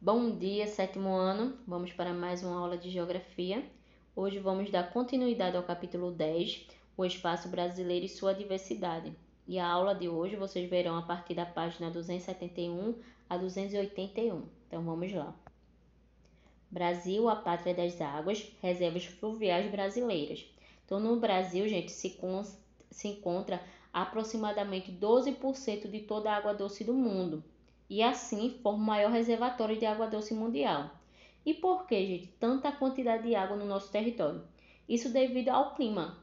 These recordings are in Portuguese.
Bom dia, sétimo ano. Vamos para mais uma aula de geografia. Hoje vamos dar continuidade ao capítulo 10, o espaço brasileiro e sua diversidade. E a aula de hoje vocês verão a partir da página 271 a 281. Então vamos lá. Brasil, a pátria das águas, reservas fluviais brasileiras. Então no Brasil, gente, se encontra aproximadamente 12% de toda a água doce do mundo. E assim forma o maior reservatório de água doce mundial. E por que, gente, tanta quantidade de água no nosso território? Isso devido ao clima.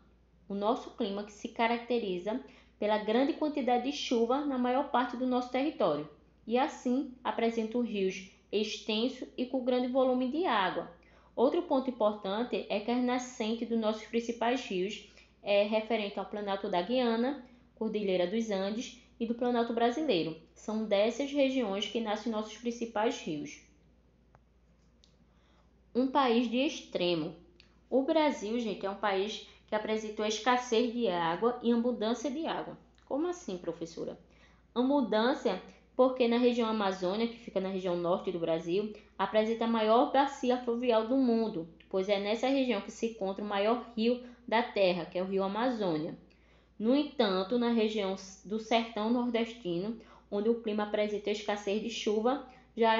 O nosso clima que se caracteriza pela grande quantidade de chuva na maior parte do nosso território. E assim apresenta rios extensos e com grande volume de água. Outro ponto importante é que a nascente dos nossos principais rios é referente ao Planalto da Guiana, Cordilheira dos Andes e do Planalto Brasileiro. São dessas regiões que nascem nossos principais rios. Um país de extremo. O Brasil, gente, é um país que apresentou escassez de água e abundância de água. Como assim, professora? Abundância porque na região Amazônia, que fica na região norte do Brasil, apresenta a maior bacia fluvial do mundo, pois é nessa região que se encontra o maior rio da Terra, que é o rio Amazônia. No entanto, na região do sertão nordestino, onde o clima apresenta escassez de chuva, já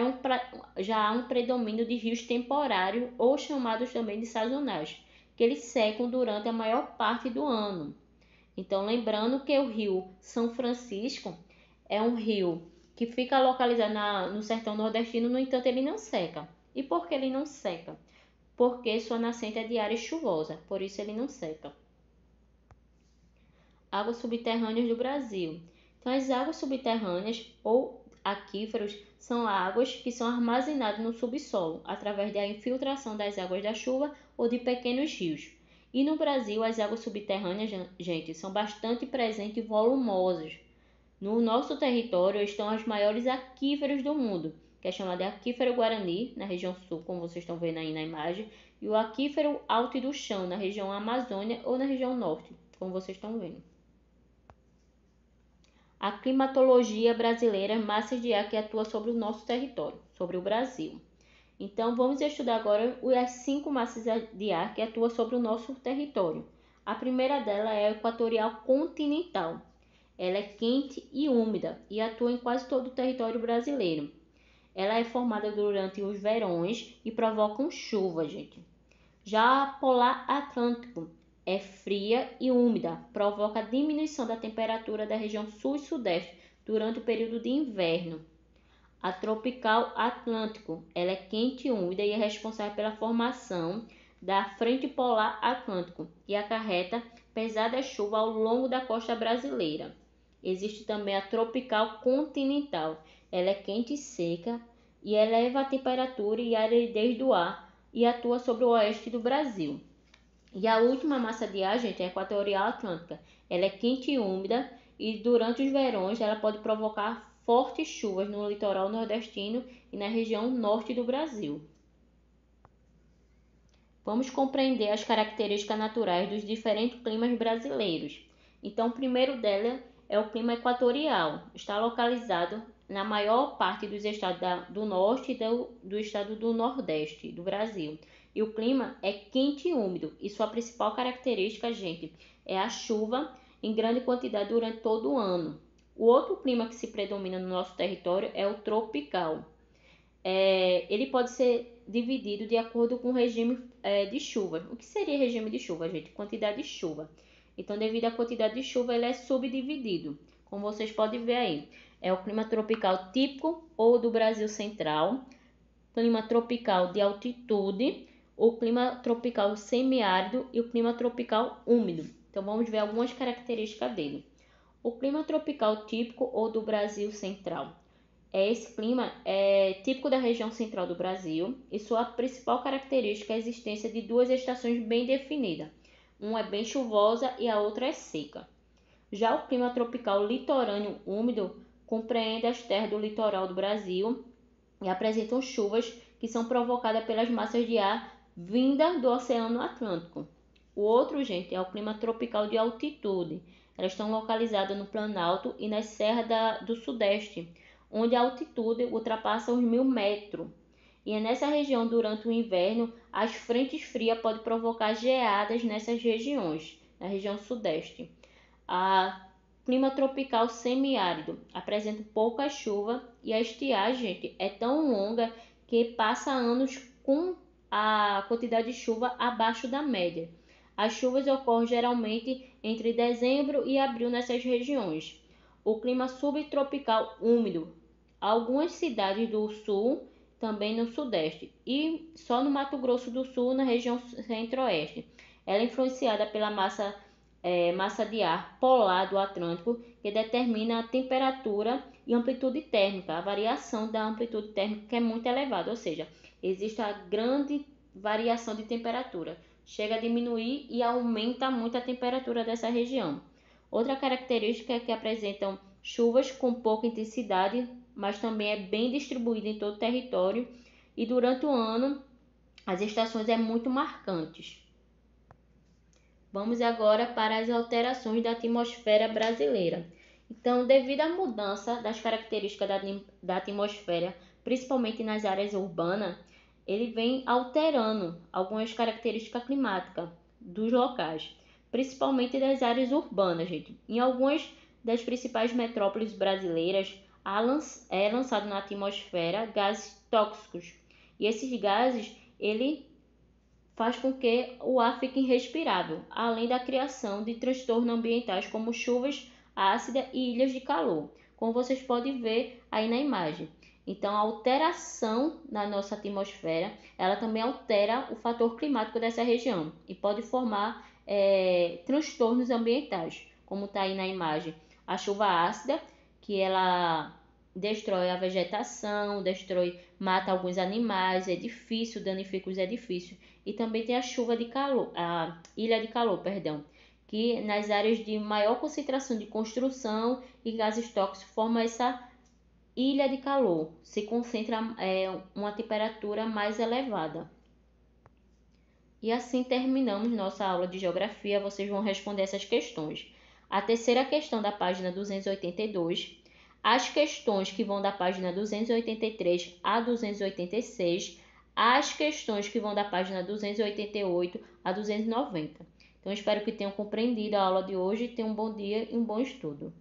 há um predomínio de rios temporários ou chamados também de sazonais, que eles secam durante a maior parte do ano. Então, lembrando que o rio São Francisco é um rio que fica localizado no sertão nordestino, no entanto, ele não seca. E por que ele não seca? Porque sua nascente é de área chuvosa, por isso ele não seca. Águas subterrâneas do Brasil. Então, as águas subterrâneas ou aquíferos são águas que são armazenadas no subsolo através da infiltração das águas da chuva ou de pequenos rios. E no Brasil, as águas subterrâneas, gente, são bastante presentes e volumosas. No nosso território estão as maiores aquíferos do mundo, que é chamado de aquífero Guarani, na região sul, como vocês estão vendo aí na imagem, e o aquífero Alto do Chão, na região Amazônia ou na região norte, como vocês estão vendo. A climatologia brasileira, massas de ar que atua sobre o nosso território, sobre o Brasil. Então, vamos estudar agora as 5 massas de ar que atuam sobre o nosso território. A primeira dela é a equatorial continental. Ela é quente e úmida e atua em quase todo o território brasileiro. Ela é formada durante os verões e provoca chuva, gente. Já a polar atlântico é fria e úmida, provoca a diminuição da temperatura da região sul e sudeste durante o período de inverno. A tropical atlântico, ela é quente e úmida e é responsável pela formação da frente polar atlântico e acarreta pesada chuva ao longo da costa brasileira. Existe também a tropical continental, ela é quente e seca e eleva a temperatura e a aridez do ar e atua sobre o oeste do Brasil. E a última massa de ar, gente, é a equatorial atlântica. Ela é quente e úmida e durante os verões ela pode provocar fortes chuvas no litoral nordestino e na região norte do Brasil. Vamos compreender as características naturais dos diferentes climas brasileiros. Então, o primeiro dela é o clima equatorial. Está localizado na maior parte dos estados do norte e do estado do nordeste do Brasil. E o clima é quente e úmido. E sua principal característica, gente, é a chuva em grande quantidade durante todo o ano. O outro clima que se predomina no nosso território é o tropical. Ele pode ser dividido de acordo com o regime de chuva. O que seria regime de chuva, gente? Quantidade de chuva. Então, devido à quantidade de chuva, ele é subdividido. Como vocês podem ver aí, é o clima tropical típico ou do Brasil central, clima tropical de altitude, o clima tropical semiárido e o clima tropical úmido. Então, vamos ver algumas características dele. O clima tropical típico ou do Brasil central. Esse clima é típico da região central do Brasil e sua principal característica é a existência de duas estações bem definidas. Uma é bem chuvosa e a outra é seca. Já o clima tropical litorâneo úmido compreende as terras do litoral do Brasil e apresentam chuvas que são provocadas pelas massas de ar vinda do Oceano Atlântico. O outro, gente, é o clima tropical de altitude. Elas estão localizadas no Planalto e nas serras do Sudeste, onde a altitude ultrapassa os 1.000 metros. E é nessa região, durante o inverno, as frentes frias podem provocar geadas nessas regiões, na região sudeste. A clima tropical semiárido apresenta pouca chuva e a estiagem, gente, é tão longa que passa anos com a quantidade de chuva abaixo da média. As chuvas ocorrem geralmente entre dezembro e abril nessas regiões. O clima subtropical úmido. Algumas cidades do sul, também no sudeste, e só no Mato Grosso do Sul, na região centro-oeste. Ela é influenciada pela massa de ar polar do Atlântico, que determina a temperatura e amplitude térmica. A variação da amplitude térmica que é muito elevada, ou seja, existe a grande variação de temperatura. Chega a diminuir e aumenta muito a temperatura dessa região. Outra característica é que apresentam chuvas com pouca intensidade, mas também é bem distribuída em todo o território e durante o ano as estações é muito marcantes. Vamos agora para as alterações da atmosfera brasileira. Então, devido à mudança das características da atmosfera, principalmente nas áreas urbanas, ele vem alterando algumas características climáticas dos locais, principalmente das áreas urbanas, gente. Em algumas das principais metrópoles brasileiras, é lançado na atmosfera gases tóxicos. E esses gases, ele faz com que o ar fique irrespirável, além da criação de transtornos ambientais como chuvas ácidas e ilhas de calor, como vocês podem ver aí na imagem. Então, a alteração na nossa atmosfera, ela também altera o fator climático dessa região e pode formar transtornos ambientais, como está aí na imagem. A chuva ácida, que ela destrói a vegetação, mata alguns animais, edifícios, danifica os edifícios. E também tem a chuva de calor, a ilha de calor, perdão, que nas áreas de maior concentração de construção e gases tóxicos forma essa ilha de calor, se concentra uma temperatura mais elevada. E assim terminamos nossa aula de geografia. Vocês vão responder essas questões. A terceira questão da página 282, as questões que vão da página 283 a 286, as questões que vão da página 288 a 290. Então, espero que tenham compreendido a aula de hoje. Tenham um bom dia e um bom estudo.